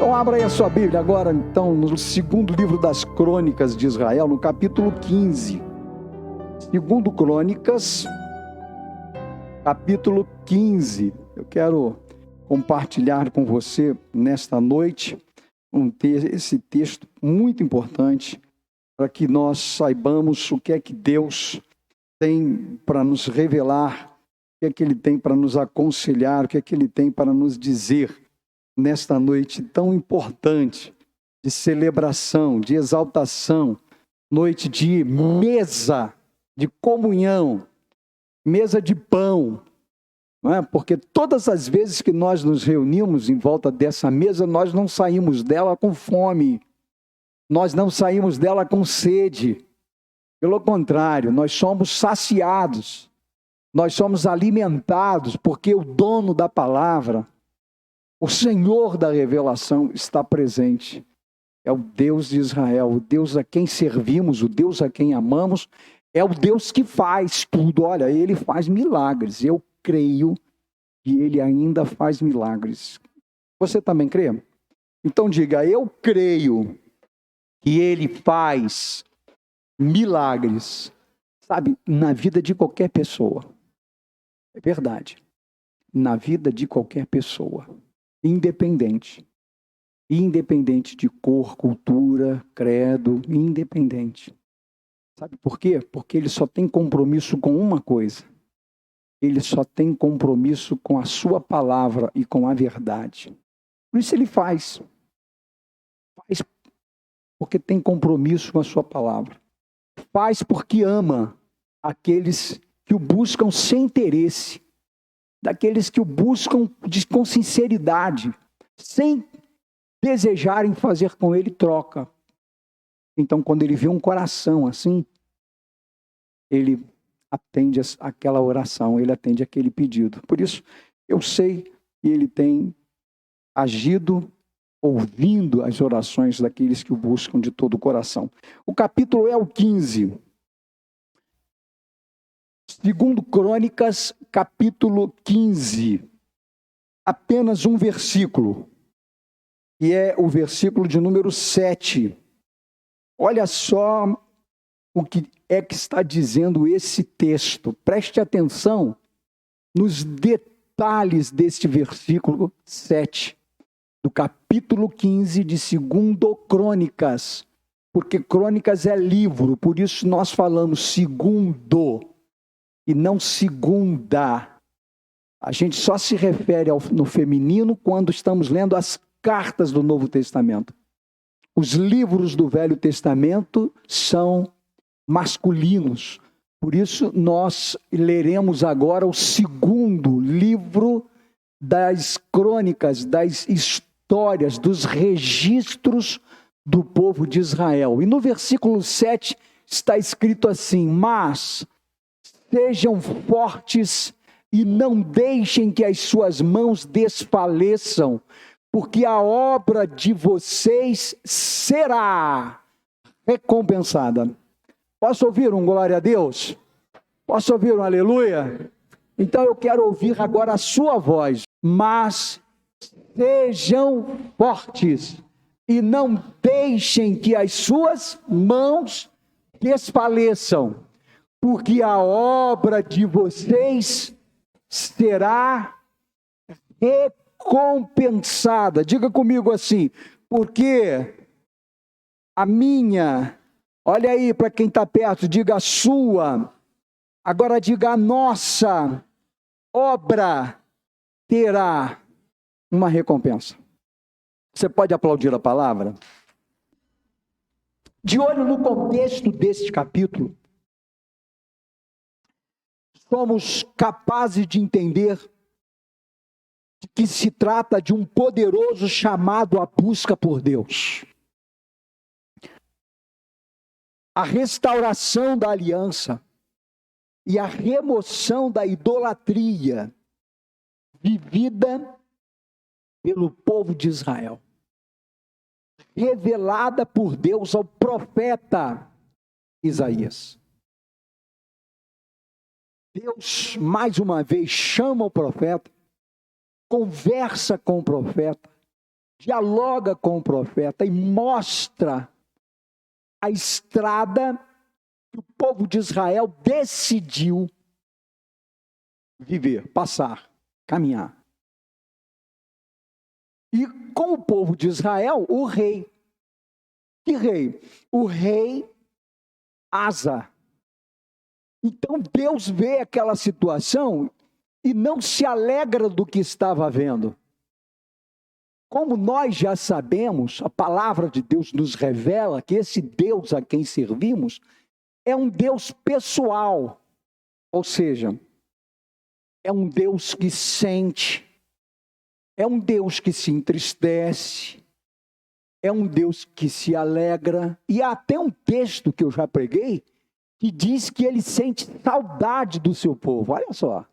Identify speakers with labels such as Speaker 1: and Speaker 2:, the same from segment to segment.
Speaker 1: Então abra aí a sua Bíblia agora, então, no segundo livro das Crônicas de Israel, no capítulo 15. Segundo Crônicas, capítulo 15. Eu quero compartilhar com você nesta noite esse texto muito importante para que nós saibamos o que é que Deus tem para nos revelar, o que é que Ele tem para nos aconselhar, o que é que Ele tem para nos dizer nesta noite tão importante de celebração, de exaltação, noite de mesa, de comunhão, mesa de pão, não é? Porque todas as vezes que nós nos reunimos em volta dessa mesa, nós não saímos dela com fome, nós não saímos dela com sede. Pelo contrário, nós somos saciados, nós somos alimentados, porque o dono da palavra, o Senhor da revelação está presente. É o Deus de Israel, o Deus a quem servimos, o Deus a quem amamos, é o Deus que faz tudo. Olha, Ele faz milagres. Eu creio que Ele ainda faz milagres. Você também crê? Então diga, eu creio que Ele faz milagres, sabe, na vida de qualquer pessoa. É verdade. Na vida de qualquer pessoa. Independente de cor, cultura, credo, independente. Sabe por quê? Porque ele só tem compromisso com uma coisa. Ele só tem compromisso com a sua palavra e com a verdade. Por isso ele faz. Faz porque tem compromisso com a sua palavra. Faz porque ama aqueles que o buscam sem interesse. Daqueles que o buscam com sinceridade, sem desejarem fazer com ele troca. Então, quando ele vê um coração assim, ele atende aquela oração, ele atende aquele pedido. Por isso, eu sei que ele tem agido, ouvindo as orações daqueles que o buscam de todo o coração. O capítulo é o 15. Segundo Crônicas, capítulo 15. Apenas um versículo, que é o versículo de número 7. Olha só o que é que está dizendo esse texto. Preste atenção nos detalhes deste versículo 7, do capítulo 15 de Segundo Crônicas. Porque Crônicas é livro, por isso nós falamos segundo e não segunda. A gente só se refere no feminino quando estamos lendo as cartas do Novo Testamento. Os livros do Velho Testamento são masculinos. Por isso nós leremos agora o segundo livro das crônicas, das histórias, dos registros do povo de Israel. E no versículo 7 está escrito assim: mas sejam fortes e não deixem que as suas mãos desfaleçam, porque a obra de vocês será recompensada. Posso ouvir um glória a Deus? Posso ouvir um aleluia? Então eu quero ouvir agora a sua voz. Mas sejam fortes e não deixem que as suas mãos desfaleçam, porque a obra de vocês será recompensada. Diga comigo assim, porque a minha, olha aí para quem está perto, diga a sua, agora diga a nossa obra terá uma recompensa. Você pode aplaudir a palavra? De olho no contexto deste capítulo, somos capazes de entender que se trata de um poderoso chamado à busca por Deus. A restauração da aliança e a remoção da idolatria vivida pelo povo de Israel, revelada por Deus ao profeta Isaías. Deus, mais uma vez, chama o profeta, conversa com o profeta dialoga com o profeta e mostra a estrada que o povo de Israel decidiu viver, passar, caminhar. E com o povo de Israel, o rei. Que rei? O rei Asa. Então Deus vê aquela situação e não se alegra do que estava vendo. Como nós já sabemos, a palavra de Deus nos revela que esse Deus a quem servimos é um Deus pessoal. Ou seja, é um Deus que sente, é um Deus que se entristece, é um Deus que se alegra. E há até um texto que eu já preguei, que diz que ele sente saudade do seu povo. Olha só.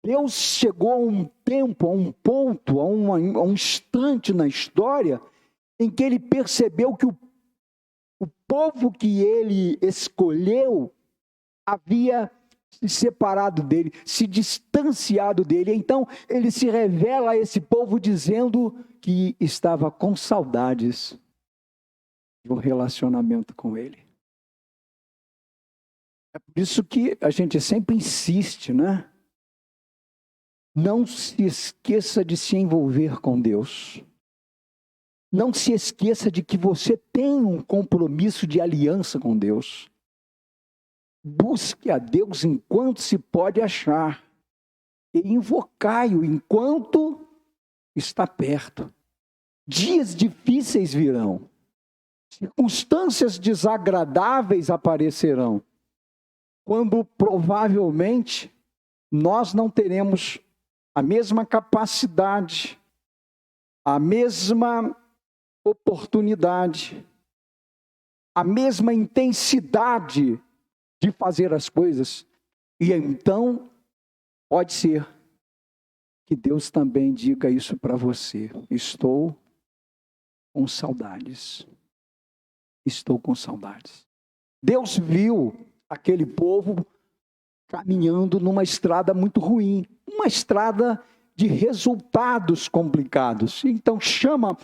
Speaker 1: Deus chegou a um tempo, a um ponto, a um instante na história, em que ele percebeu que o povo que ele escolheu havia se separado dele, se distanciado dele. Então, ele se revela a esse povo dizendo que estava com saudades de um relacionamento com ele. É por isso que a gente sempre insiste, né? Não se esqueça de se envolver com Deus. Não se esqueça de que você tem um compromisso de aliança com Deus. Busque a Deus enquanto se pode achar. E invocai-o enquanto está perto. Dias difíceis virão. Circunstâncias desagradáveis aparecerão. Quando provavelmente nós não teremos a mesma capacidade, a mesma oportunidade, a mesma intensidade de fazer as coisas. E então, pode ser que Deus também diga isso para você. Estou com saudades. Estou com saudades. Deus viu aquele povo caminhando numa estrada muito ruim, uma estrada de resultados complicados. Então chama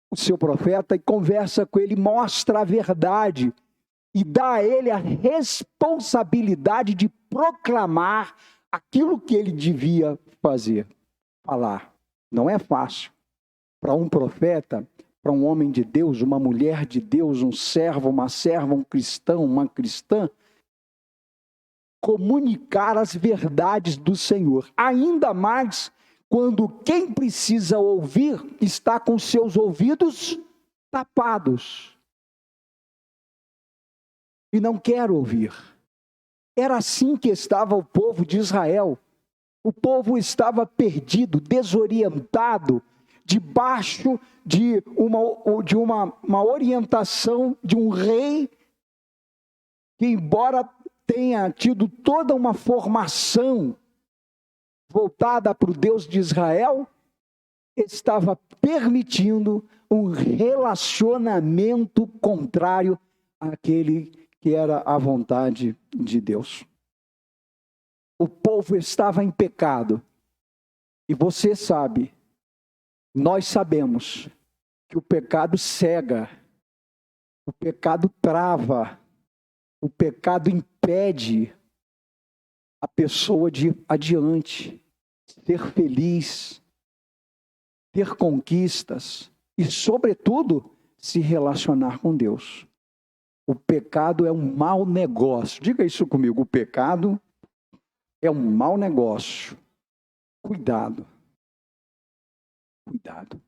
Speaker 1: o seu profeta e conversa com ele, mostra a verdade e dá a ele a responsabilidade de proclamar aquilo que ele devia fazer, falar. Não é fácil para um profeta, para um homem de Deus, uma mulher de Deus, um servo, uma serva, um cristão, uma cristã, comunicar as verdades do Senhor. Ainda mais quando quem precisa ouvir está com seus ouvidos tapados e não quer ouvir. Era assim que estava o povo de Israel. O povo estava perdido, desorientado, debaixo de uma orientação de um rei que, embora tenha tido toda uma formação voltada para o Deus de Israel, estava permitindo um relacionamento contrário àquele que era a vontade de Deus. O povo estava em pecado. E você sabe, nós sabemos, que o pecado cega, o pecado trava, o pecado impede a pessoa de ir adiante, ser feliz, ter conquistas e, sobretudo, se relacionar com Deus. O pecado é um mau negócio. Diga isso comigo, o pecado é um mau negócio. Cuidado. Cuidado.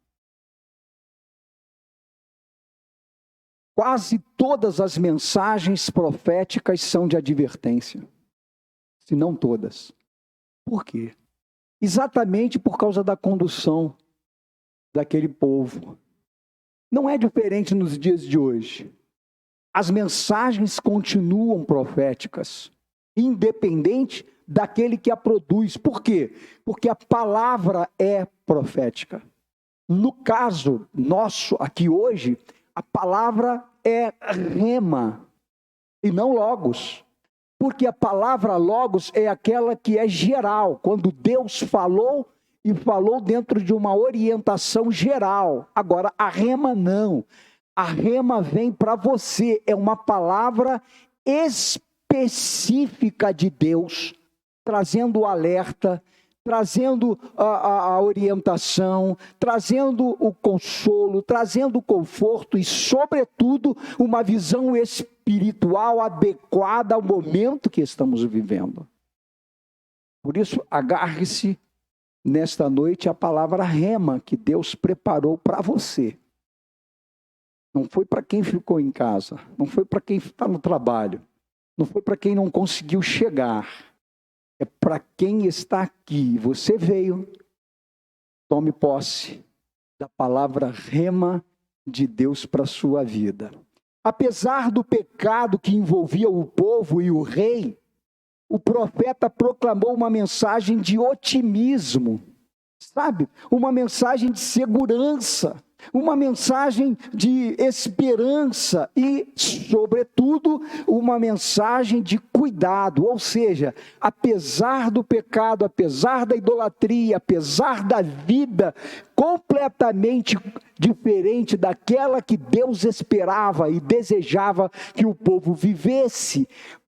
Speaker 1: Quase todas as mensagens proféticas são de advertência, se não todas. Por quê? Exatamente por causa da condução daquele povo. Não é diferente nos dias de hoje. As mensagens continuam proféticas, independente daquele que a produz. Por quê? Porque a palavra é profética. No caso nosso aqui hoje, a palavra é rema e não logos. Porque a palavra logos é aquela que é geral. Quando Deus falou, e falou dentro de uma orientação geral. Agora, a rema não. A rema vem para você, é uma palavra específica de Deus, trazendo o alerta, trazendo a orientação, trazendo o consolo, trazendo o conforto e, sobretudo, uma visão espiritual adequada ao momento que estamos vivendo. Por isso, agarre-se nesta noite a palavra rema que Deus preparou para você. Não foi para quem ficou em casa, não foi para quem está no trabalho, não foi para quem não conseguiu chegar. É para quem está aqui. Você veio, tome posse da palavra rema de Deus para a sua vida. Apesar do pecado que envolvia o povo e o rei, o profeta proclamou uma mensagem de otimismo, sabe? Uma mensagem de segurança, uma mensagem de esperança e, sobretudo, uma mensagem de cuidado. Ou seja, apesar do pecado, apesar da idolatria, apesar da vida completamente diferente daquela que Deus esperava e desejava que o povo vivesse,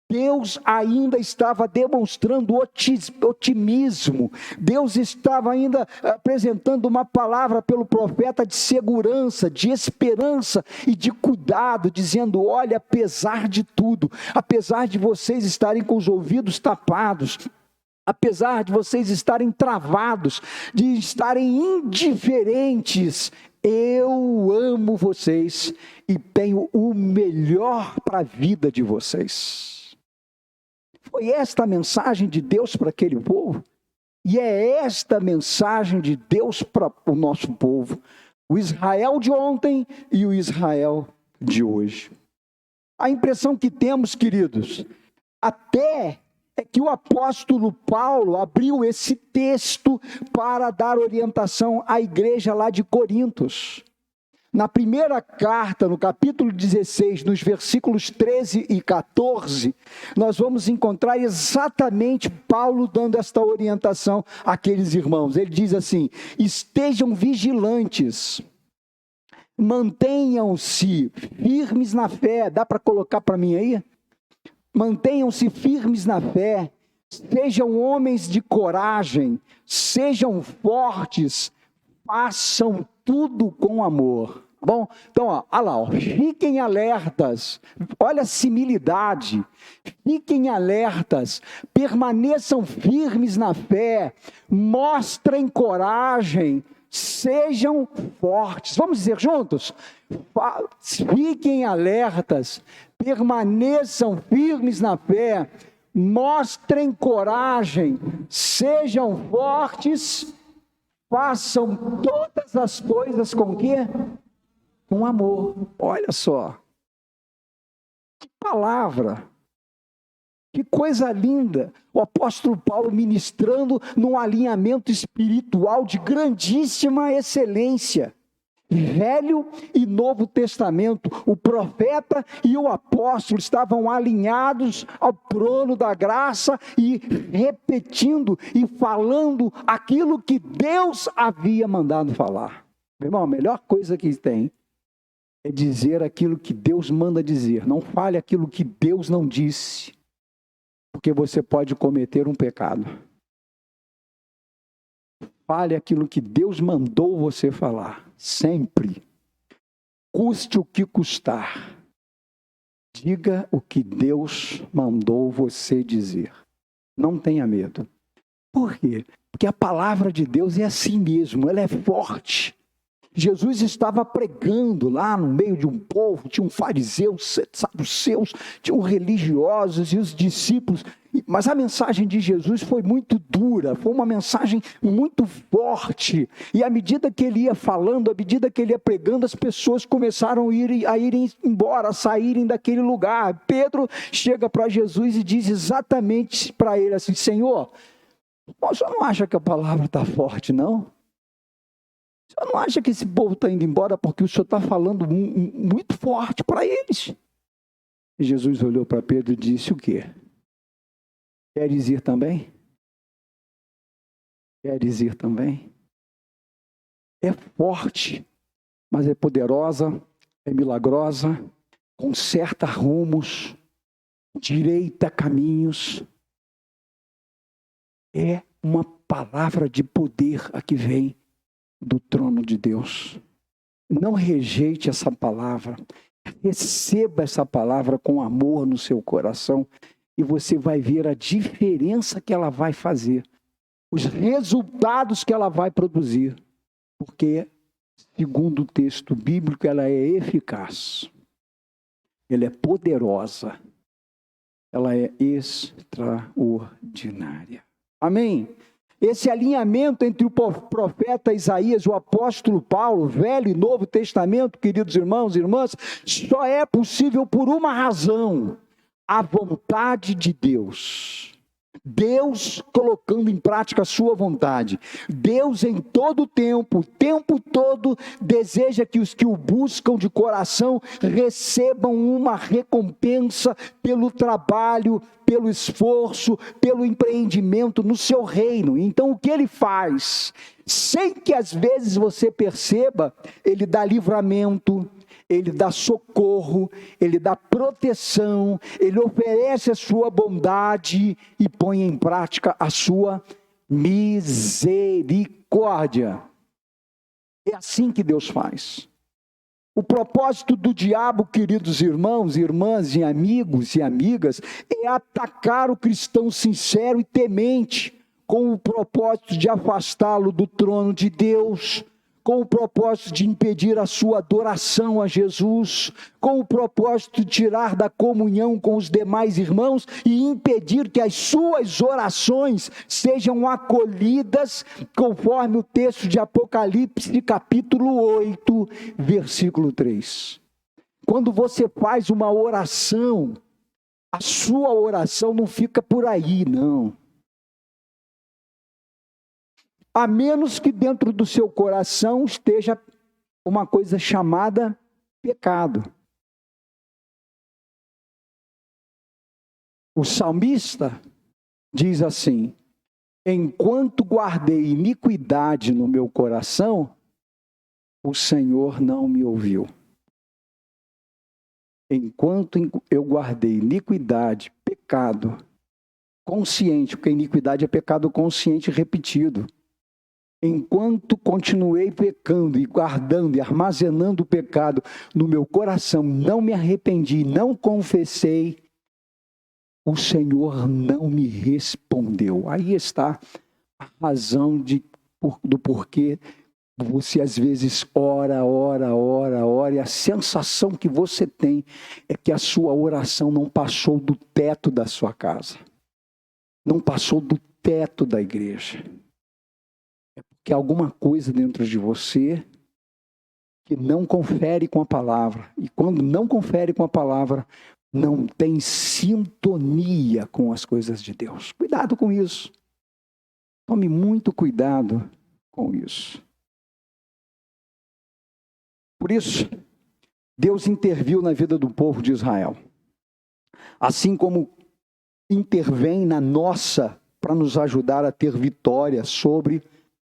Speaker 1: Deus ainda estava demonstrando otimismo. Deus estava ainda apresentando uma palavra pelo profeta de segurança, de esperança e de cuidado, dizendo: olha, apesar de tudo, apesar de vocês estarem com os ouvidos tapados, apesar de vocês estarem travados, de estarem indiferentes, eu amo vocês e tenho o melhor para a vida de vocês. Foi esta a mensagem de Deus para aquele povo, e é esta a mensagem de Deus para o nosso povo, o Israel de ontem e o Israel de hoje. A impressão que temos, queridos, até é que o apóstolo Paulo abriu esse texto para dar orientação à igreja lá de Corintos. Na primeira carta, no capítulo 16, nos versículos 13 e 14, nós vamos encontrar exatamente Paulo dando esta orientação àqueles irmãos. Ele diz assim: estejam vigilantes, mantenham-se firmes na fé. Dá para colocar para mim aí? Mantenham-se firmes na fé, sejam homens de coragem, sejam fortes, façam tudo com amor. Bom, então, olha lá, fiquem alertas, olha a similidade, fiquem alertas, permaneçam firmes na fé, mostrem coragem, sejam fortes. Vamos dizer juntos? Fiquem alertas, permaneçam firmes na fé, mostrem coragem, sejam fortes, façam todas as coisas com o quê? Com amor. Olha só. Que palavra. Que coisa linda. O apóstolo Paulo ministrando num alinhamento espiritual de grandíssima excelência. Velho e Novo Testamento, o profeta e o apóstolo estavam alinhados ao trono da graça e repetindo e falando aquilo que Deus havia mandado falar. Meu irmão, a melhor coisa que tem é dizer aquilo que Deus manda dizer. Não fale aquilo que Deus não disse, porque você pode cometer um pecado. Fale aquilo que Deus mandou você falar, sempre. Custe o que custar. Diga o que Deus mandou você dizer. Não tenha medo. Por quê? Porque a palavra de Deus é assim mesmo, ela é forte. Jesus estava pregando lá no meio de um povo, tinha um fariseu, saduceus, tinham religiosos e os discípulos. Mas a mensagem de Jesus foi muito dura, foi uma mensagem muito forte. E à medida que ele ia falando, à medida que ele ia pregando, as pessoas começaram a irem embora, a saírem daquele lugar. Pedro chega para Jesus e diz exatamente para ele assim: Senhor, o senhor não acha que a palavra está forte, não? O senhor não acha que esse povo está indo embora porque o senhor está falando muito forte para eles? E Jesus olhou para Pedro e disse o quê? Queres ir também? Queres ir também? É forte, mas é poderosa, é milagrosa, conserta rumos, direita caminhos. É uma palavra de poder a que vem do trono de Deus. Não rejeite essa palavra. Receba essa palavra com amor no seu coração e você vai ver a diferença que ela vai fazer, os resultados que ela vai produzir, porque, segundo o texto bíblico, ela é eficaz, ela é poderosa, ela é extraordinária. Amém? Esse alinhamento entre o profeta Isaías e o apóstolo Paulo, Velho e Novo Testamento, queridos irmãos e irmãs, só é possível por uma razão: a vontade de Deus. Deus colocando em prática a sua vontade. Deus em todo o tempo todo, deseja que os que o buscam de coração recebam uma recompensa pelo trabalho, pelo esforço, pelo empreendimento no seu reino. Então o que ele faz? Sem que às vezes você perceba, ele dá livramento, ele dá socorro, ele dá proteção, ele oferece a sua bondade e põe em prática a sua misericórdia. É assim que Deus faz. O propósito do diabo, queridos irmãos, irmãs e amigos e amigas, é atacar o cristão sincero e temente, com o propósito de afastá-lo do trono de Deus, com o propósito de impedir a sua adoração a Jesus, com o propósito de tirar da comunhão com os demais irmãos e impedir que as suas orações sejam acolhidas, conforme o texto de Apocalipse, capítulo 8, versículo 3. Quando você faz uma oração, a sua oração não fica por aí, não. A menos que dentro do seu coração esteja uma coisa chamada pecado. O salmista diz assim: enquanto guardei iniquidade no meu coração, o Senhor não me ouviu. Enquanto eu guardei iniquidade, pecado consciente, porque iniquidade é pecado consciente repetido. Enquanto continuei pecando e guardando e armazenando o pecado no meu coração, não me arrependi, não confessei, o Senhor não me respondeu. Aí está a razão do porquê você às vezes ora, e a sensação que você tem é que a sua oração não passou do teto da sua casa, não passou do teto da igreja. Que alguma coisa dentro de você que não confere com a palavra. E quando não confere com a palavra, não tem sintonia com as coisas de Deus. Cuidado com isso. Tome muito cuidado com isso. Por isso, Deus interviu na vida do povo de Israel. Assim como intervém na nossa, para nos ajudar a ter vitória sobre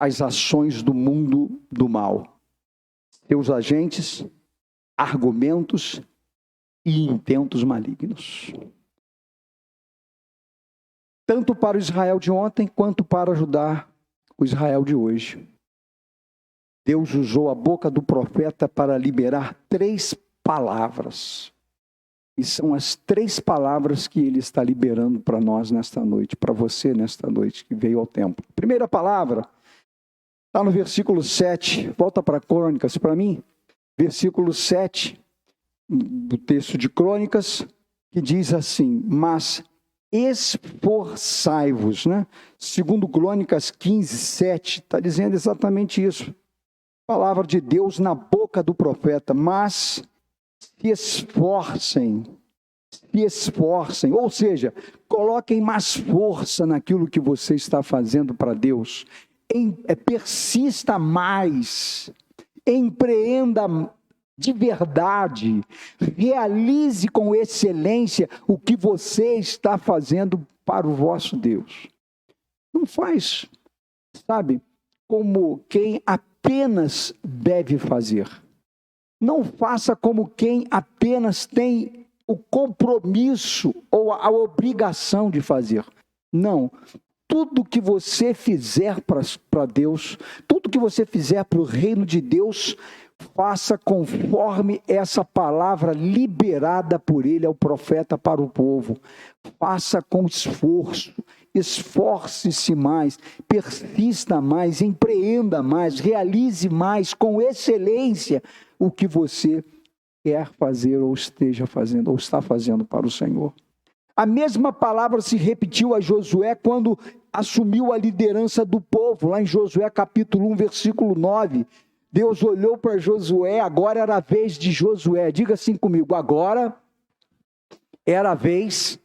Speaker 1: as ações do mundo do mal, seus agentes, argumentos e intentos malignos. Tanto para o Israel de ontem, quanto para ajudar o Israel de hoje. Deus usou a boca do profeta para liberar 3 palavras. E são as 3 palavras que ele está liberando para nós nesta noite, para você nesta noite que veio ao templo. Primeira palavra está no versículo 7, volta para Crônicas para mim, versículo 7 do texto de Crônicas, que diz assim: mas esforçai-vos, né? Segundo Crônicas 15, 7, está dizendo exatamente isso. Palavra de Deus na boca do profeta, mas se esforcem, ou seja, coloquem mais força naquilo que você está fazendo para Deus. Persista mais, empreenda de verdade, realize com excelência o que você está fazendo para o vosso Deus. Não faz sabe, como quem apenas deve fazer. Não faça como quem apenas tem o compromisso ou a obrigação de fazer. Não. Tudo que você fizer para Deus, tudo que você fizer para o reino de Deus, faça conforme essa palavra liberada por ele ao profeta para o povo. Faça com esforço, esforce-se mais, persista mais, empreenda mais, realize mais, com excelência, o que você quer fazer ou esteja fazendo, ou está fazendo para o Senhor. A mesma palavra se repetiu a Josué quando assumiu a liderança do povo, lá em Josué capítulo 1, versículo 9. Deus olhou para Josué, agora era a vez de Josué. Diga assim comigo, agora era a vez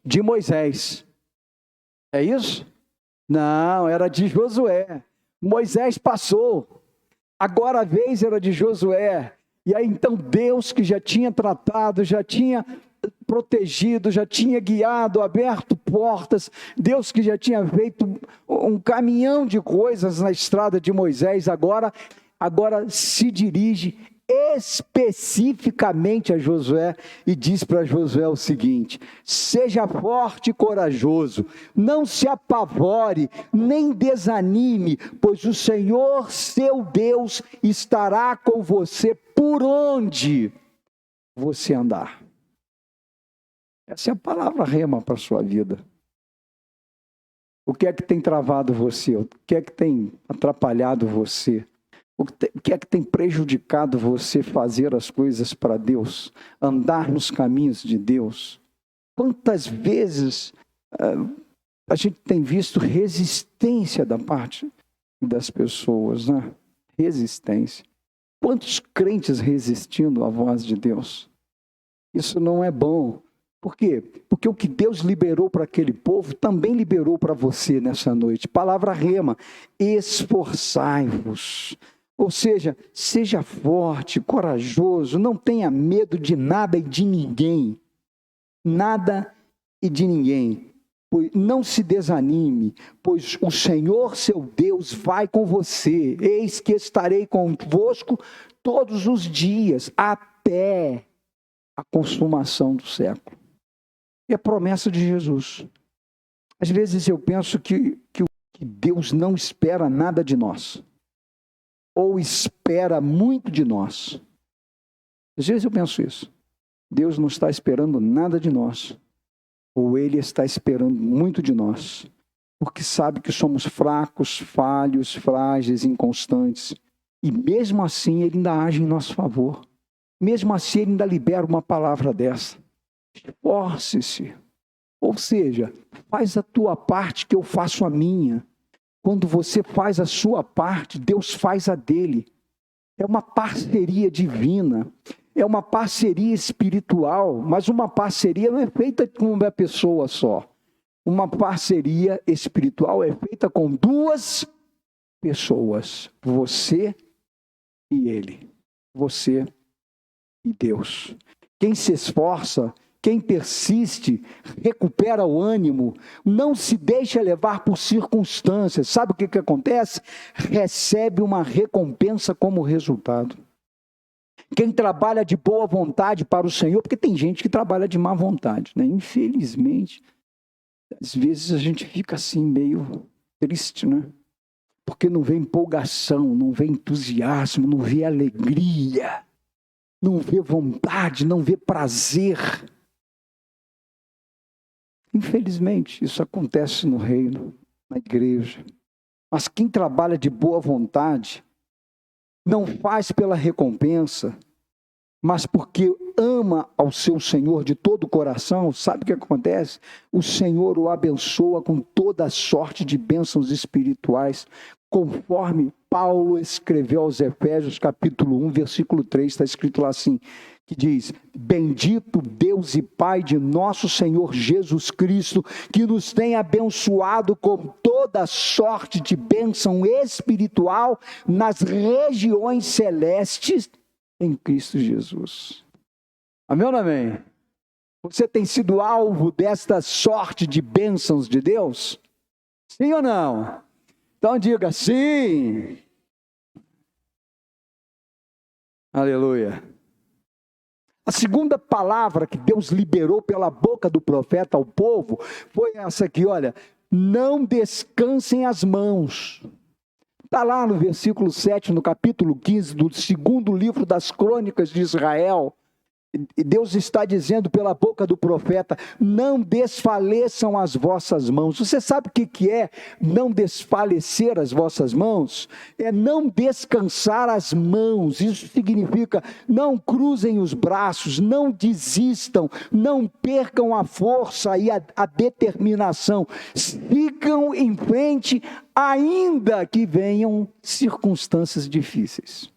Speaker 1: de Moisés. É isso? Não, era de Josué. Moisés passou. Agora a vez era de Josué. E aí então Deus, que já tinha tratado, já tinha protegido, já tinha guiado, aberto portas, Deus que já tinha feito um caminhão de coisas na estrada de Moisés, agora se dirige especificamente a Josué e diz para Josué o seguinte: seja forte e corajoso, não se apavore, nem desanime, pois o Senhor seu Deus estará com você por onde você andar. Essa é a palavra rema para a sua vida. O que é que tem travado você? O que é que tem atrapalhado você? O que é que tem prejudicado você fazer as coisas para Deus? Andar nos caminhos de Deus? Quantas vezes a gente tem visto resistência da parte das pessoas, né? Resistência. Quantos crentes resistindo à voz de Deus? Isso não é bom. Por quê? Porque o que Deus liberou para aquele povo, também liberou para você nessa noite. Palavra rema, esforçai-vos. Ou seja, seja forte, corajoso, não tenha medo de nada e de ninguém. Nada e de ninguém. Não se desanime, pois o Senhor seu Deus vai com você. Eis que estarei convosco todos os dias, até a consumação do século. É a promessa de Jesus. Às vezes eu penso que Deus não espera nada de nós, ou espera muito de nós. Às vezes eu penso isso. Deus não está esperando nada de nós, ou Ele está esperando muito de nós, porque sabe que somos fracos, falhos, frágeis, inconstantes, e mesmo assim Ele ainda age em nosso favor. Mesmo assim Ele ainda libera uma palavra dessa. Esforce-se, ou seja, faz a tua parte que eu faço a minha. Quando você faz a sua parte, Deus faz a dele. É uma parceria divina, é uma parceria espiritual, mas uma parceria não é feita com uma pessoa só. Uma parceria espiritual é feita com duas pessoas, você e ele, você e Deus. Quem se esforça, quem persiste, recupera o ânimo, não se deixa levar por circunstâncias. Sabe o que acontece? Recebe uma recompensa como resultado. Quem trabalha de boa vontade para o Senhor, porque tem gente que trabalha de má vontade, né? Infelizmente, às vezes a gente fica assim meio triste, né? Porque não vê empolgação, não vê entusiasmo, não vê alegria, não vê vontade, não vê prazer. Infelizmente, isso acontece no reino, na igreja. Mas quem trabalha de boa vontade, não faz pela recompensa, mas porque ama ao seu Senhor de todo o coração, sabe o que acontece? O Senhor o abençoa com toda a sorte de bênçãos espirituais, conforme Paulo escreveu aos Efésios, capítulo 1, versículo 3, está escrito lá assim, que diz: bendito Deus e Pai de nosso Senhor Jesus Cristo, que nos tem abençoado com toda sorte de bênção espiritual nas regiões celestes em Cristo Jesus. Amém ou não amém? Você tem sido alvo desta sorte de bênçãos de Deus? Sim ou não? Então diga sim. Aleluia. A segunda palavra que Deus liberou pela boca do profeta ao povo foi essa aqui, olha: não descansem as mãos. Está lá no versículo 7, no capítulo 15 do segundo livro das Crônicas de Israel. E Deus está dizendo pela boca do profeta: não desfaleçam as vossas mãos. Você sabe o que é não desfalecer as vossas mãos? É não descansar as mãos. Isso significa: não cruzem os braços, não desistam, não percam a força e a determinação. Sigam em frente, ainda que venham circunstâncias difíceis.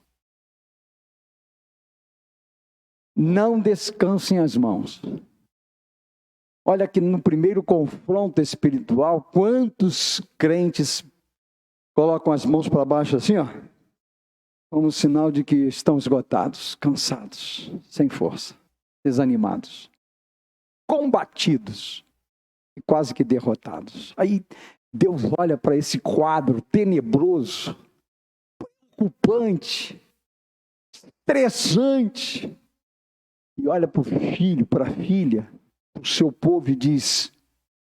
Speaker 1: Não descansem as mãos. Olha que no primeiro confronto espiritual, quantos crentes colocam as mãos para baixo assim, ó, como sinal de que estão esgotados, cansados, sem força, desanimados, combatidos e quase que derrotados. Aí Deus olha para esse quadro tenebroso, preocupante, estressante, e olha para o filho, para a filha, para o seu povo e diz: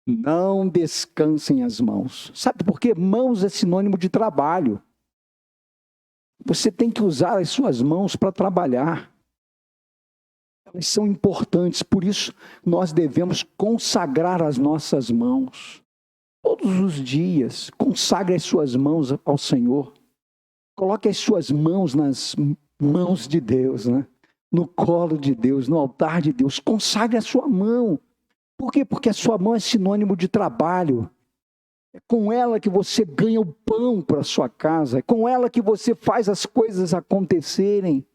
Speaker 1: não descansem as mãos. Sabe por quê? Mãos é sinônimo de trabalho. Você tem que usar as suas mãos para trabalhar. Elas são importantes, por isso nós devemos consagrar as nossas mãos. Todos os dias, consagre as suas mãos ao Senhor. Coloque as suas mãos nas mãos de Deus, né? No colo de Deus, no altar de Deus. Consagre a sua mão. Por quê? Porque a sua mão é sinônimo de trabalho. É com ela que você ganha o pão para a sua casa. É com ela que você faz as coisas acontecerem.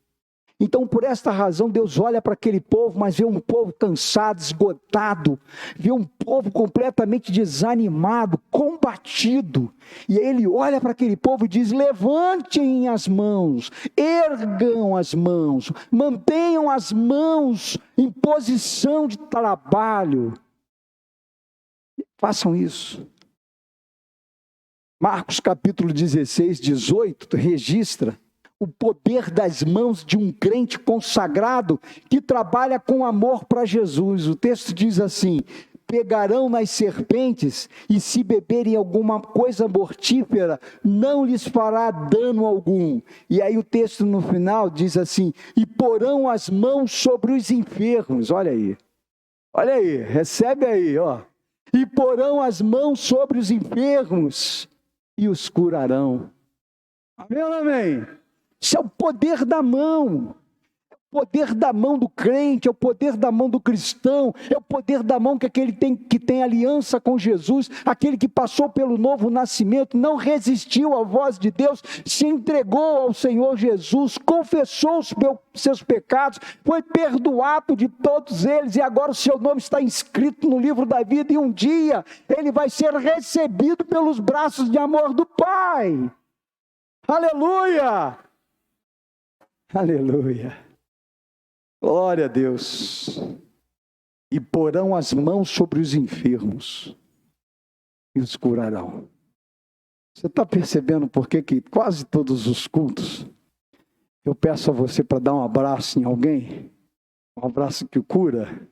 Speaker 1: Então, por esta razão, Deus olha para aquele povo, mas vê um povo cansado, esgotado, vê um povo completamente desanimado, combatido. E aí ele olha para aquele povo e diz: levantem as mãos, ergam as mãos, mantenham as mãos em posição de trabalho. Façam isso. Marcos capítulo 16, 18, registra o poder das mãos de um crente consagrado que trabalha com amor para Jesus. O texto diz assim: pegarão nas serpentes e se beberem alguma coisa mortífera, não lhes fará dano algum. E aí o texto no final diz assim: e porão as mãos sobre os enfermos. Olha aí, recebe aí, ó. E porão as mãos sobre os enfermos e os curarão. Amém ou não amém? Isso é o poder da mão. É o poder da mão do crente, é o poder da mão do cristão, é o poder da mão que aquele que tem aliança com Jesus, aquele que passou pelo novo nascimento, não resistiu à voz de Deus, se entregou ao Senhor Jesus, confessou os seus pecados, foi perdoado de todos eles, e agora o seu nome está inscrito no livro da vida, e um dia ele vai ser recebido pelos braços de amor do Pai. Aleluia! Aleluia! Glória a Deus! E porão as mãos sobre os enfermos e os curarão. Você está percebendo por que quase todos os cultos eu peço a você para dar um abraço em alguém? Um abraço que cura,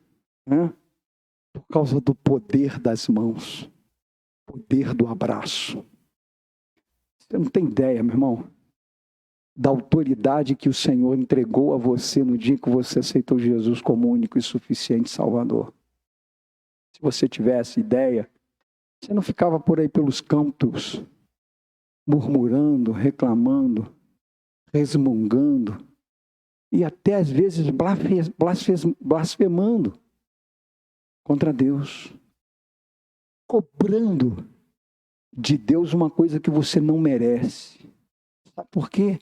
Speaker 1: né? Por causa do poder das mãos, poder do abraço. Você não tem ideia, meu irmão, da autoridade que o Senhor entregou a você no dia que você aceitou Jesus como único e suficiente Salvador. Se você tivesse ideia, você não ficava por aí pelos campos, murmurando, reclamando, resmungando, e até às vezes blasfemando contra Deus, cobrando de Deus uma coisa que você não merece. Sabe por quê?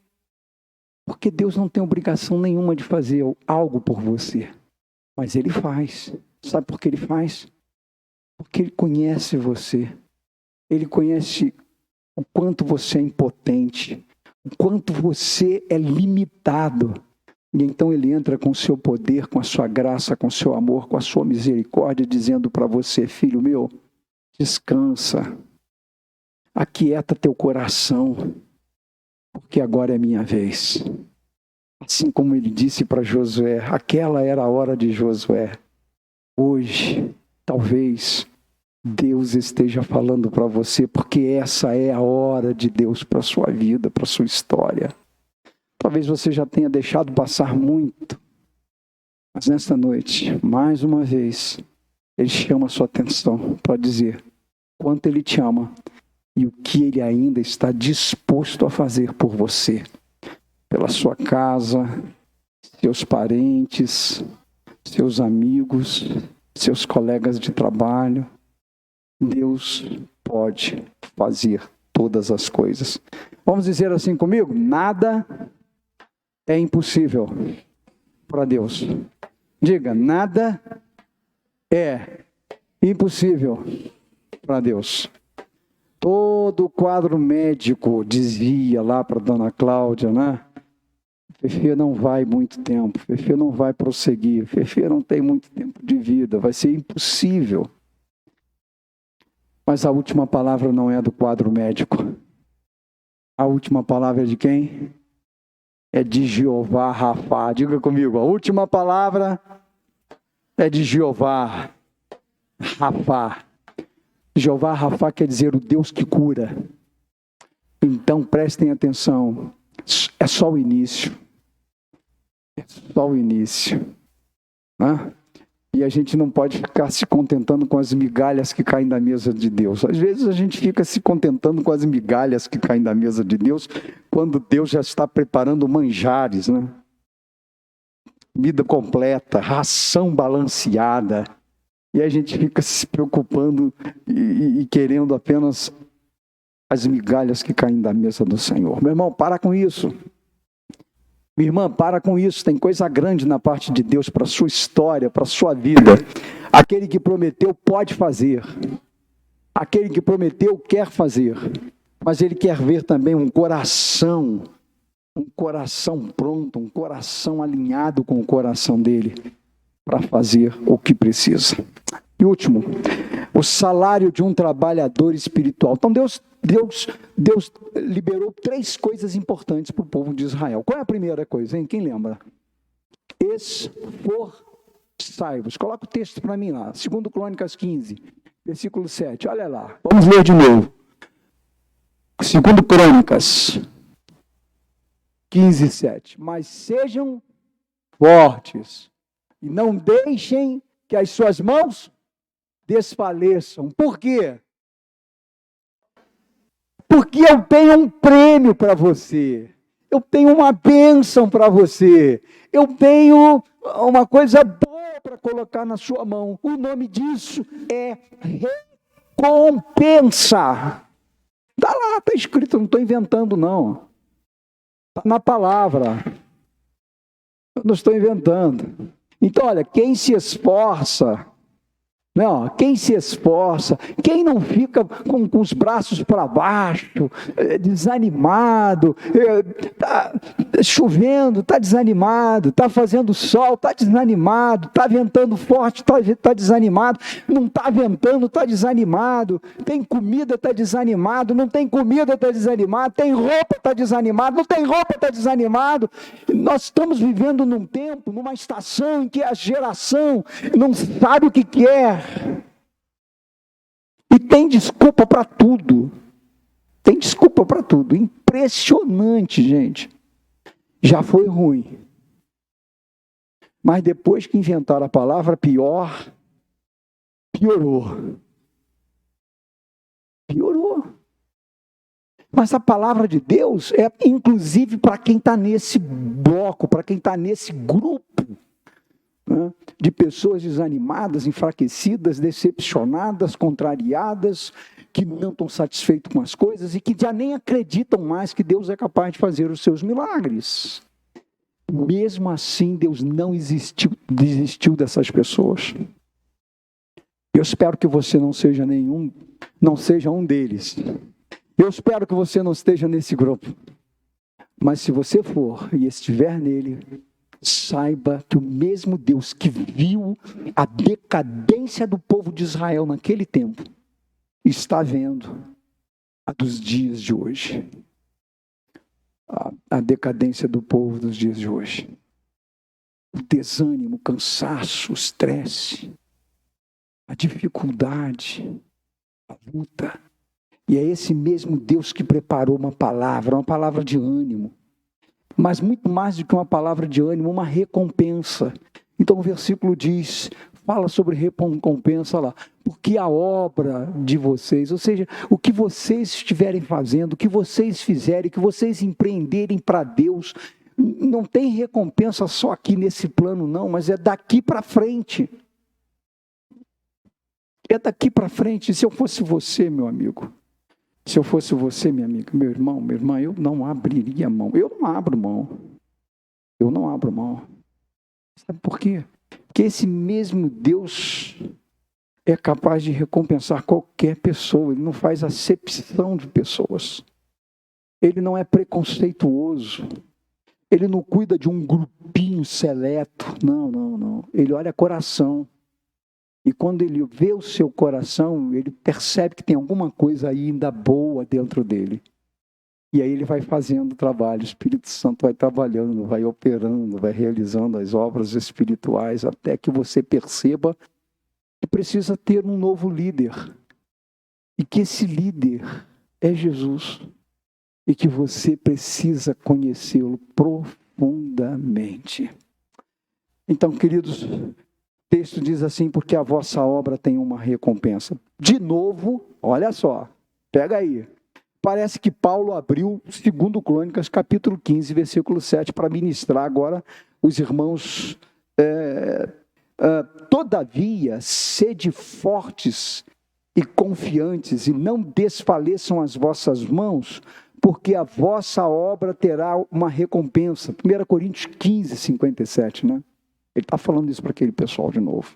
Speaker 1: Porque Deus não tem obrigação nenhuma de fazer algo por você. Mas Ele faz. Sabe por que Ele faz? Porque Ele conhece você. Ele conhece o quanto você é impotente, o quanto você é limitado. E então Ele entra com o seu poder, com a sua graça, com o seu amor, com a sua misericórdia, dizendo para você: filho meu, descansa. Aquieta teu coração, porque agora é minha vez. Assim como ele disse para Josué, aquela era a hora de Josué. Hoje, talvez, Deus esteja falando para você, porque essa é a hora de Deus para a sua vida, para a sua história. Talvez você já tenha deixado passar muito, mas nesta noite, mais uma vez, Ele chama a sua atenção para dizer quanto Ele te ama e o que Ele ainda está disposto a fazer por você, pela sua casa, seus parentes, seus amigos, seus colegas de trabalho. Deus pode fazer todas as coisas. Vamos dizer assim comigo? Nada é impossível para Deus. Diga, nada é impossível para Deus. Todo o quadro médico dizia lá para dona Cláudia, né? Fefe não vai muito tempo, Fefe não vai prosseguir, Fefe não tem muito tempo de vida, vai ser impossível. Mas a última palavra não é do quadro médico. A última palavra é de quem? É de Jeová Rafá. Diga comigo, a última palavra é de Jeová Rafá. Jeová Rafá quer dizer o Deus que cura. Então prestem atenção, é só o início. É só o início. Né? E a gente não pode ficar se contentando com as migalhas que caem da mesa de Deus. Às vezes a gente fica se contentando com as migalhas que caem da mesa de Deus, quando Deus já está preparando manjares, né? Comida completa, ração balanceada. E a gente fica se preocupando e querendo apenas as migalhas que caem da mesa do Senhor. Meu irmão, para com isso. Minha irmã, para com isso. Tem coisa grande na parte de Deus para a sua história, para a sua vida. Aquele que prometeu pode fazer. Aquele que prometeu quer fazer. Mas Ele quer ver também um coração pronto, um coração alinhado com o coração dele para fazer o que precisa. E último, o salário de um trabalhador espiritual. Então Deus liberou 3 coisas importantes para o povo de Israel. Qual é a primeira coisa, hein? Quem lembra? Esforçai-vos. Coloca o texto para mim lá. 2 Crônicas 15, versículo 7. Olha lá. Vamos ler de novo. 2 Crônicas 15, 7. Mas sejam fortes e não deixem que as suas mãos desfaleçam. Por quê? Porque eu tenho um prêmio para você. Eu tenho uma bênção para você. Eu tenho uma coisa boa para colocar na sua mão. O nome disso é recompensa. Está lá, está escrito, não estou inventando não. Está na palavra. Eu não estou inventando. Então, olha, quem se esforça, não, quem se esforça, quem não fica com os braços para baixo, desanimado, está chovendo, está desanimado, está fazendo sol, está desanimado, está ventando forte, está desanimado, não está ventando, está desanimado, tem comida, está desanimado, não tem comida, está desanimado, tem roupa, está desanimado, não tem roupa, está desanimado. Nós estamos vivendo num tempo, numa estação em que a geração não sabe o que quer. E tem desculpa para tudo. Tem desculpa para tudo. Impressionante, gente. Já foi ruim. Mas depois que inventaram a palavra piorou. Piorou. Mas a palavra de Deus é inclusive para quem está nesse bloco, para quem está nesse grupo, né, de pessoas desanimadas, enfraquecidas, decepcionadas, contrariadas, que não estão satisfeitos com as coisas e que já nem acreditam mais que Deus é capaz de fazer os seus milagres. Mesmo assim, Deus não desistiu dessas pessoas. Eu espero que você não seja um deles. Eu espero que você não esteja nesse grupo. Mas se você for e estiver nele, saiba que o mesmo Deus que viu a decadência do povo de Israel naquele tempo, está vendo a dos dias de hoje. A decadência do povo dos dias de hoje. O desânimo, o cansaço, o estresse, a dificuldade, a luta. E é esse mesmo Deus que preparou uma palavra de ânimo. Mas muito mais do que uma palavra de ânimo, uma recompensa. Então o versículo diz, fala sobre recompensa lá. Porque a obra de vocês, ou seja, o que vocês estiverem fazendo, o que vocês fizerem, o que vocês empreenderem para Deus, não tem recompensa só aqui nesse plano não, mas é daqui para frente. É daqui para frente. Se eu fosse você, meu amigo, se eu fosse você, minha amiga, meu irmão, minha irmã, eu não abriria mão. Eu não abro mão. Eu não abro mão. Sabe por quê? Porque esse mesmo Deus é capaz de recompensar qualquer pessoa. Ele não faz acepção de pessoas. Ele não é preconceituoso. Ele não cuida de um grupinho seleto. Não. Ele olha coração. E quando ele vê o seu coração, ele percebe que tem alguma coisa ainda boa dentro dele. E aí ele vai fazendo o trabalho, o Espírito Santo vai trabalhando, vai operando, vai realizando as obras espirituais, até que você perceba que precisa ter um novo líder. E que esse líder é Jesus. E que você precisa conhecê-lo profundamente. Então, queridos, o texto diz assim, porque a vossa obra tem uma recompensa. De novo, olha só, pega aí. Parece que Paulo abriu 2 Crônicas, capítulo 15, versículo 7, para ministrar agora os irmãos. Todavia, sede fortes e confiantes, e não desfaleçam as vossas mãos, porque a vossa obra terá uma recompensa. 1 Coríntios 15, 57, né? Ele está falando isso para aquele pessoal de novo.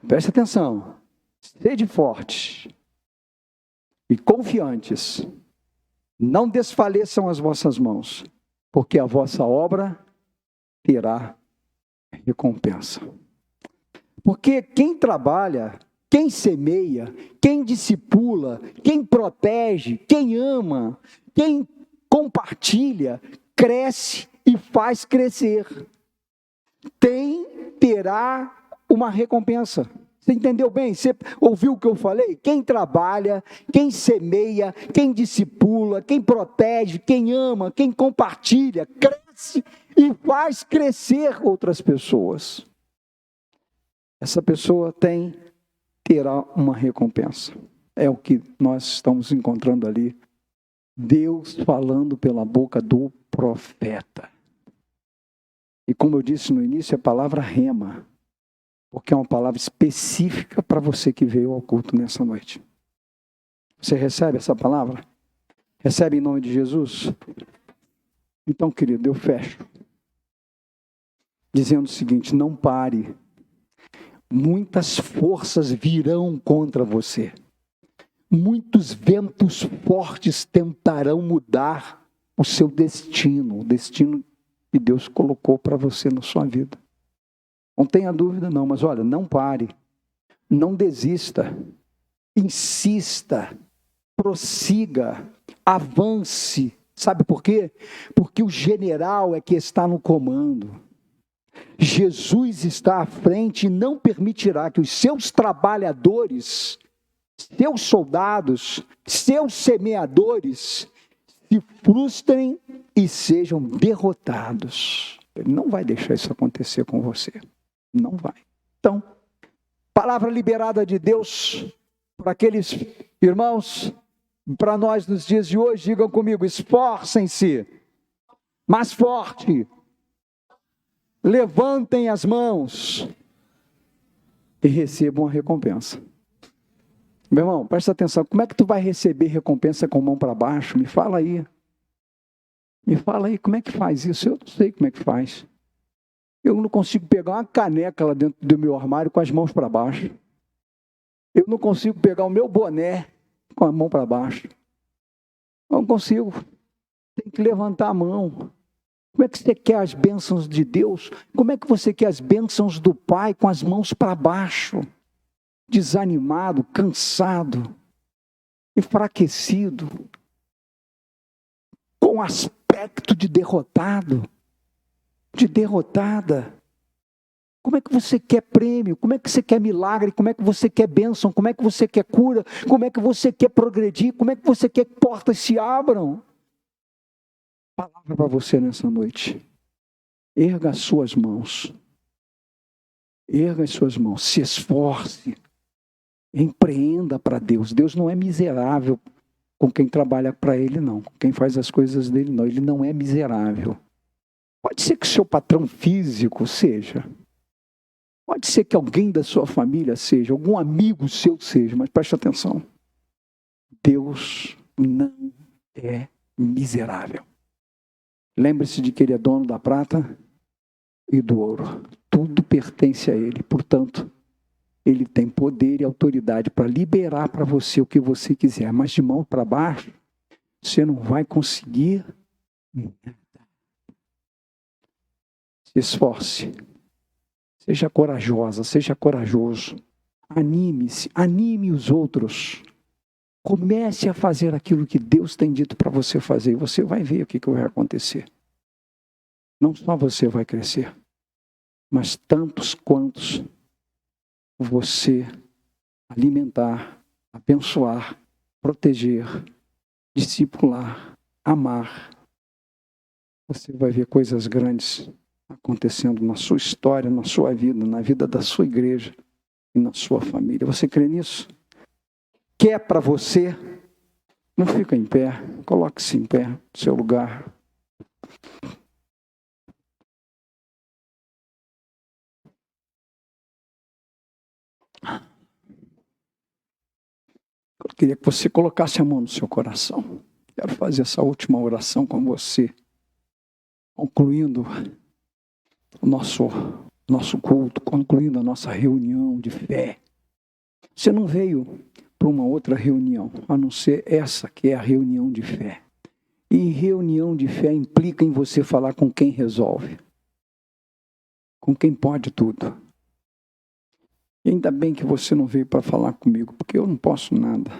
Speaker 1: Preste atenção. Sede fortes e confiantes. Não desfaleçam as vossas mãos, porque a vossa obra terá recompensa. Porque quem trabalha, quem semeia, quem discipula, quem protege, quem ama, quem compartilha, cresce e faz crescer. Terá uma recompensa. Você entendeu bem? Você ouviu o que eu falei? Quem trabalha, quem semeia, quem discipula, quem protege, quem ama, quem compartilha, cresce e faz crescer outras pessoas. Essa pessoa terá uma recompensa. É o que nós estamos encontrando ali. Deus falando pela boca do profeta. E como eu disse no início, a palavra rema, porque é uma palavra específica para você que veio ao culto nessa noite. Você recebe essa palavra? Recebe em nome de Jesus? Então, querido, eu fecho dizendo o seguinte: não pare. Muitas forças virão contra você. Muitos ventos fortes tentarão mudar o seu destino, o destino que Deus colocou para você na sua vida. Não tenha dúvida não, mas olha, não pare, não desista, insista, prossiga, avance. Sabe por quê? Porque o general é que está no comando. Jesus está à frente e não permitirá que os seus trabalhadores, seus soldados, seus semeadores se frustrem e sejam derrotados. Ele não vai deixar isso acontecer com você. Não vai. Então, palavra liberada de Deus para aqueles irmãos, para nós nos dias de hoje, digam comigo: esforcem-se, mais forte, levantem as mãos e recebam a recompensa. Meu irmão, presta atenção, como é que tu vai receber recompensa com mão para baixo? Me fala aí. Me fala aí, como é que faz isso? Eu não sei como é que faz. Eu não consigo pegar uma caneca lá dentro do meu armário com as mãos para baixo. Eu não consigo pegar o meu boné com a mão para baixo. Não consigo. Tem que levantar a mão. Como é que você quer as bênçãos de Deus? Como é que você quer as bênçãos do Pai com as mãos para baixo? Desanimado, cansado. enfraquecido, com aspecto de derrotado, de derrotada. Como é que você quer prêmio? Como é que você quer milagre? Como é que você quer bênção? Como é que você quer cura? Como é que você quer progredir? Como é que você quer que portas se abram? Palavra para você nessa noite. Erga as suas mãos. Erga as suas mãos. Se esforce. Empreenda para Deus. Deus não é miserável com quem trabalha para Ele, não. Com quem faz as coisas dele, não. Ele não é miserável. Pode ser que o seu patrão físico seja. Pode ser que alguém da sua família seja, algum amigo seu seja, mas preste atenção. Deus não é miserável. Lembre-se de que Ele é dono da prata e do ouro. Tudo pertence a Ele. Portanto, Ele tem poder e autoridade para liberar para você o que você quiser. Mas de mão para baixo, você não vai conseguir nada. Se esforce. Seja corajosa, seja corajoso. Anime-se, anime os outros. Comece a fazer aquilo que Deus tem dito para você fazer. E você vai ver o que vai acontecer. Não só você vai crescer, mas tantos quantos você alimentar, abençoar, proteger, discipular, amar. Você vai ver coisas grandes acontecendo na sua história, na sua vida, na vida da sua igreja e na sua família. Você crê nisso? Quer para você? Não fica em pé. Coloque-se em pé no seu lugar. Eu queria que você colocasse a mão no seu coração. Quero fazer essa última oração com você, concluindo o nosso culto, concluindo a nossa reunião de fé. Você não veio para uma outra reunião, a não ser essa que é a reunião de fé. E reunião de fé implica em você falar com quem resolve, com quem pode tudo. E ainda bem que você não veio para falar comigo, porque eu não posso nada.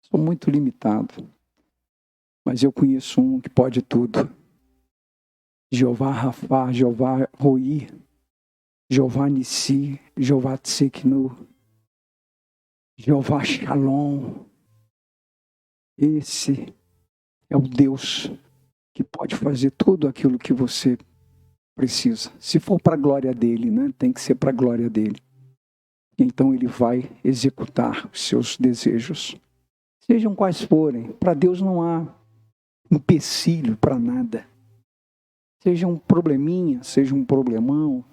Speaker 1: Sou muito limitado. Mas eu conheço um que pode tudo. Jeová Rafá, Jeová Roi, Jeová Nissi, Jeová Tseknu, Jeová Shalom. Esse é o Deus que pode fazer tudo aquilo que você precisa. Se for para a glória dele, né? Tem que ser para a glória dele. Então Ele vai executar os seus desejos. Sejam quais forem. Para Deus não há empecilho para nada. Seja um probleminha, seja um problemão,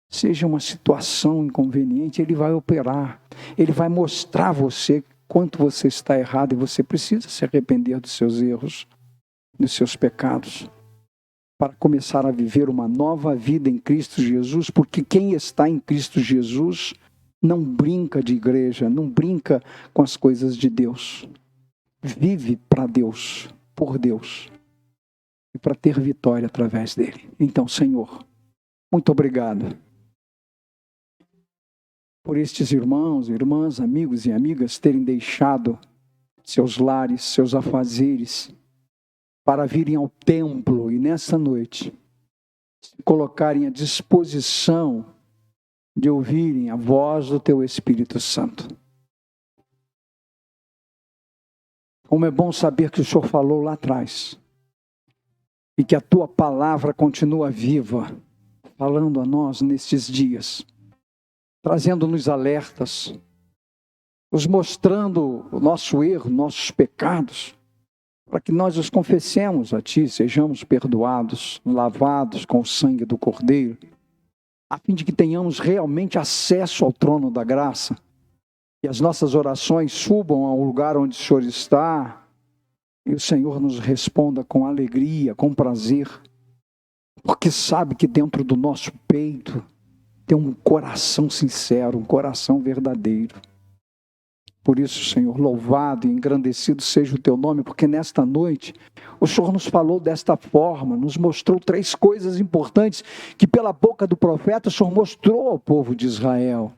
Speaker 1: seja uma situação inconveniente, Ele vai operar. Ele vai mostrar a você quanto você está errado e você precisa se arrepender dos seus erros, dos seus pecados, para começar a viver uma nova vida em Cristo Jesus, porque quem está em Cristo Jesus não brinca de igreja, não brinca com as coisas de Deus. Vive para Deus, por Deus. E para ter vitória através dele. Então, Senhor, muito obrigado por estes irmãos, irmãs, amigos e amigas terem deixado seus lares, seus afazeres, para virem ao templo e nessa noite se colocarem à disposição de ouvirem a voz do Teu Espírito Santo. Como é bom saber que o Senhor falou lá atrás. E que a Tua palavra continua viva, falando a nós nestes dias, trazendo-nos alertas, nos mostrando o nosso erro, nossos pecados, para que nós os confessemos a Ti, sejamos perdoados, lavados com o sangue do Cordeiro, a fim de que tenhamos realmente acesso ao trono da graça, e as nossas orações subam ao lugar onde o Senhor está, e o Senhor nos responda com alegria, com prazer, porque sabe que dentro do nosso peito tem um coração sincero, um coração verdadeiro. Por isso, Senhor, louvado e engrandecido seja o Teu nome, porque nesta noite o Senhor nos falou desta forma, nos mostrou 3 coisas importantes que pela boca do profeta o Senhor mostrou ao povo de Israel.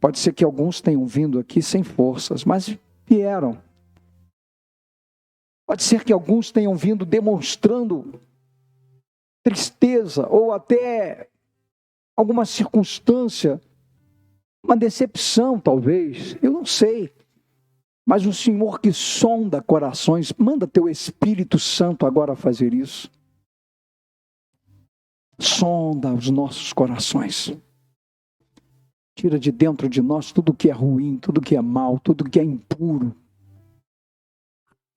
Speaker 1: Pode ser que alguns tenham vindo aqui sem forças, mas vieram. Pode ser que alguns tenham vindo demonstrando tristeza ou até alguma circunstância, uma decepção talvez, eu não sei. Mas o Senhor que sonda corações, manda teu Espírito Santo agora fazer isso. Sonda os nossos corações. Tira de dentro de nós tudo que é ruim, tudo que é mal, tudo que é impuro.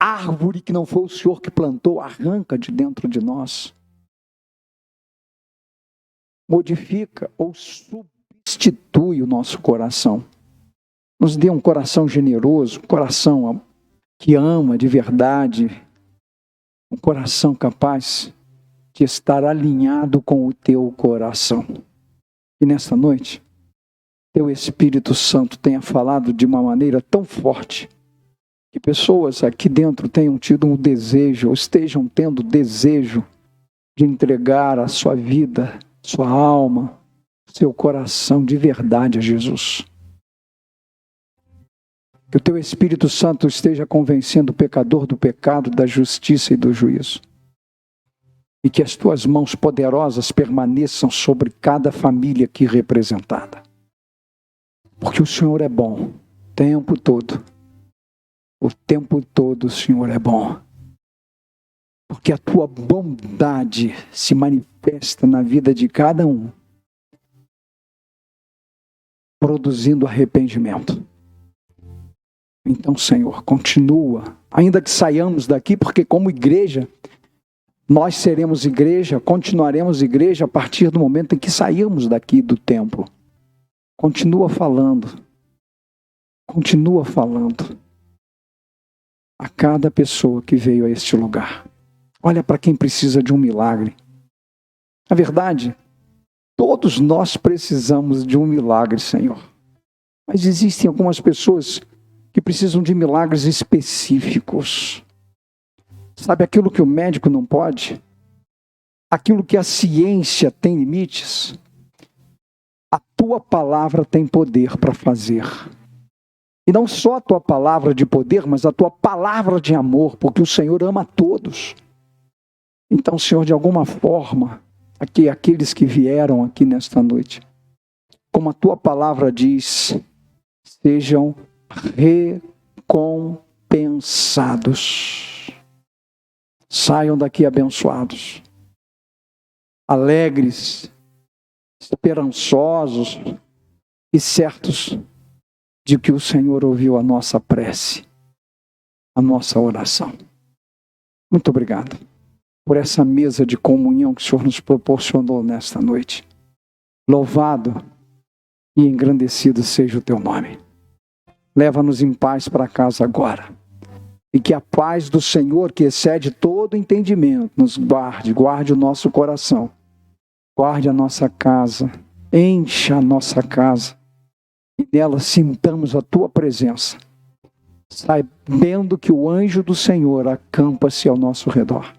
Speaker 1: Árvore que não foi o Senhor que plantou, arranca de dentro de nós. Modifica ou substitui o nosso coração. Nos dê um coração generoso, um coração que ama de verdade, um coração capaz de estar alinhado com o teu coração. E nesta noite, teu Espírito Santo tenha falado de uma maneira tão forte, que pessoas aqui dentro tenham tido um desejo, ou estejam tendo desejo de entregar a sua vida, sua alma, seu coração de verdade a Jesus. Que o teu Espírito Santo esteja convencendo o pecador do pecado, da justiça e do juízo. E que as tuas mãos poderosas permaneçam sobre cada família aqui representada. Porque o Senhor é bom, o tempo todo. O tempo todo o Senhor é bom. Porque a tua bondade se manifesta na vida de cada um, produzindo arrependimento. Então, Senhor, continua, ainda que saiamos daqui, porque como igreja, nós seremos igreja, continuaremos igreja a partir do momento em que sairmos daqui do templo. Continua falando a cada pessoa que veio a este lugar. Olha para quem precisa de um milagre. Na verdade, todos nós precisamos de um milagre, Senhor. Mas existem algumas pessoas que precisam de milagres específicos. Sabe aquilo que o médico não pode? Aquilo que a ciência tem limites? A tua palavra tem poder para fazer. E não só a tua palavra de poder, mas a tua palavra de amor, porque o Senhor ama a todos. Então, Senhor, de alguma forma, aqueles que vieram aqui nesta noite, como a tua palavra diz, sejam recompensados. Saiam daqui abençoados, alegres, esperançosos e certos de que o Senhor ouviu a nossa prece, a nossa oração. Muito obrigado por essa mesa de comunhão que o Senhor nos proporcionou nesta noite. Louvado e engrandecido seja o teu nome. Leva-nos em paz para casa agora. E que a paz do Senhor, que excede todo entendimento, nos guarde o nosso coração, guarde a nossa casa, encha a nossa casa, e nela sintamos a tua presença, sabendo que o anjo do Senhor acampa-se ao nosso redor.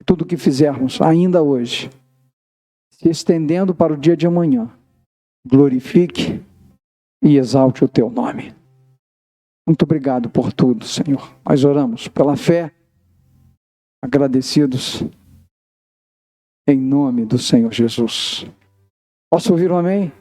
Speaker 1: Tudo o que fizermos ainda hoje, se estendendo para o dia de amanhã, glorifique e exalte o teu nome. Muito obrigado por tudo, Senhor. Nós oramos pela fé, agradecidos, em nome do Senhor Jesus. Posso ouvir um amém?